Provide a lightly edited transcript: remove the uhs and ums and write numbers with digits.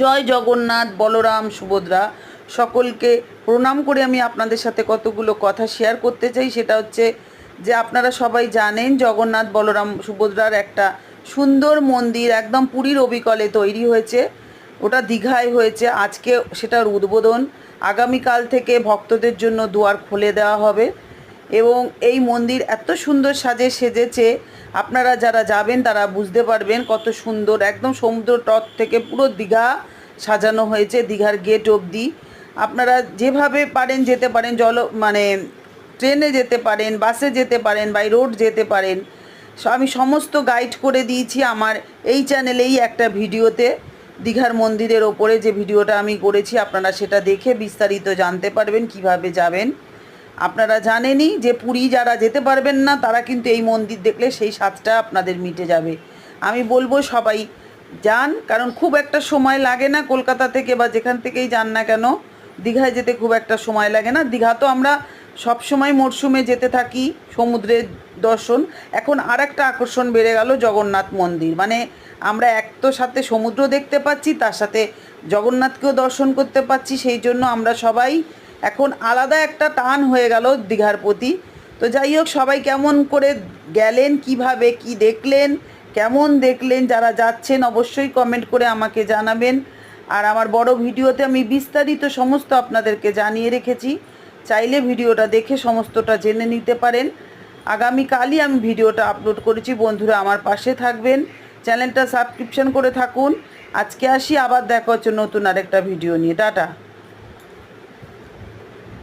জয় জগন্নাথ, বলরাম, সুভদ্রা সকলকে প্রণাম করে আমি আপনাদের সাথে কতগুলো কথা শেয়ার করতে চাই। সেটা হচ্ছে যে আপনারা সবাই জানেন জগন্নাথ, বলরাম, সুভদ্রার একটা সুন্দর মন্দির একদম পুরীর অবিকলে তৈরি হয়েছে। ওটা দীঘায় হয়েছে। আজকে সেটার উদ্বোধন। আগামীকাল থেকে ভক্তদের জন্য দুয়ার খুলে দেওয়া হবে এবং এই মন্দির এত সুন্দর সেজেছে, আপনারা যারা যাবেন তারা বুঝতে পারবেন কত সুন্দর। একদম সমুদ্র তট থেকে পুরো দীঘা সাজানো হয়েছে, দীঘার গেট অবধি। আপনারা যেভাবে পারেন যেতে পারেন, ট্রেনে যেতে পারেন, বাসে যেতে পারেন, বাই রোড যেতে পারেন। আমি সমস্ত গাইড করে দিয়েছি আমার এই চ্যানেলেই একটা ভিডিওতে। দীঘার মন্দিরের ওপরে যে ভিডিওটা আমি করেছি, আপনারা সেটা দেখে বিস্তারিত জানতে পারবেন কিভাবে যাবেন। আপনারা জানেনই যে পুরী যারা যেতে পারবেন না তারা কিন্তু এই মন্দির দেখলে সেই স্বাদটা আপনাদের মিটে যাবে। আমি বলবো সবাই যান, কারণ খুব একটা সময় লাগে না। কলকাতা থেকে বা যেখান থেকেই যান না কেন, দীঘায় যেতে খুব একটা সময় লাগে না। দীঘা তো আমরা সব সময় মরশুমে যেতে থাকি সমুদ্রের দর্শন। এখন আর একটা আকর্ষণ বেড়ে গেল জগন্নাথ মন্দির, মানে আমরা এক তো সাথে সমুদ্র দেখতে পাচ্ছি, তার সাথে জগন্নাথকেও দর্শন করতে পাচ্ছি। সেই জন্য আমরা সবাই এখন আলাদা একটা টান হয়ে গেল দীঘার প্রতি। তো যাই হোক, সবাই কেমন করে গেলেন, কিভাবে কি দেখলেন, কেমন দেখলেন, যারা যাচ্ছেন অবশ্যই কমেন্ট করে আমাকে জানাবেন। আর আমার বড় ভিডিওতে আমি বিস্তারিত সমস্ত আপনাদেরকে জানিয়ে রেখেছি, চাইলে ভিডিওটা দেখে সমস্তটা জেনে নিতে পারেন। আগামীকালই আমি ভিডিওটা আপলোড করেছি। বন্ধুরা আমার পাশে থাকবেন, চ্যানেলটা সাবস্ক্রিপশন করে থাকুন। আজকে আসি, আবার দেখা হচ্ছে নতুন আরেকটা ভিডিও নিয়ে। টাটা।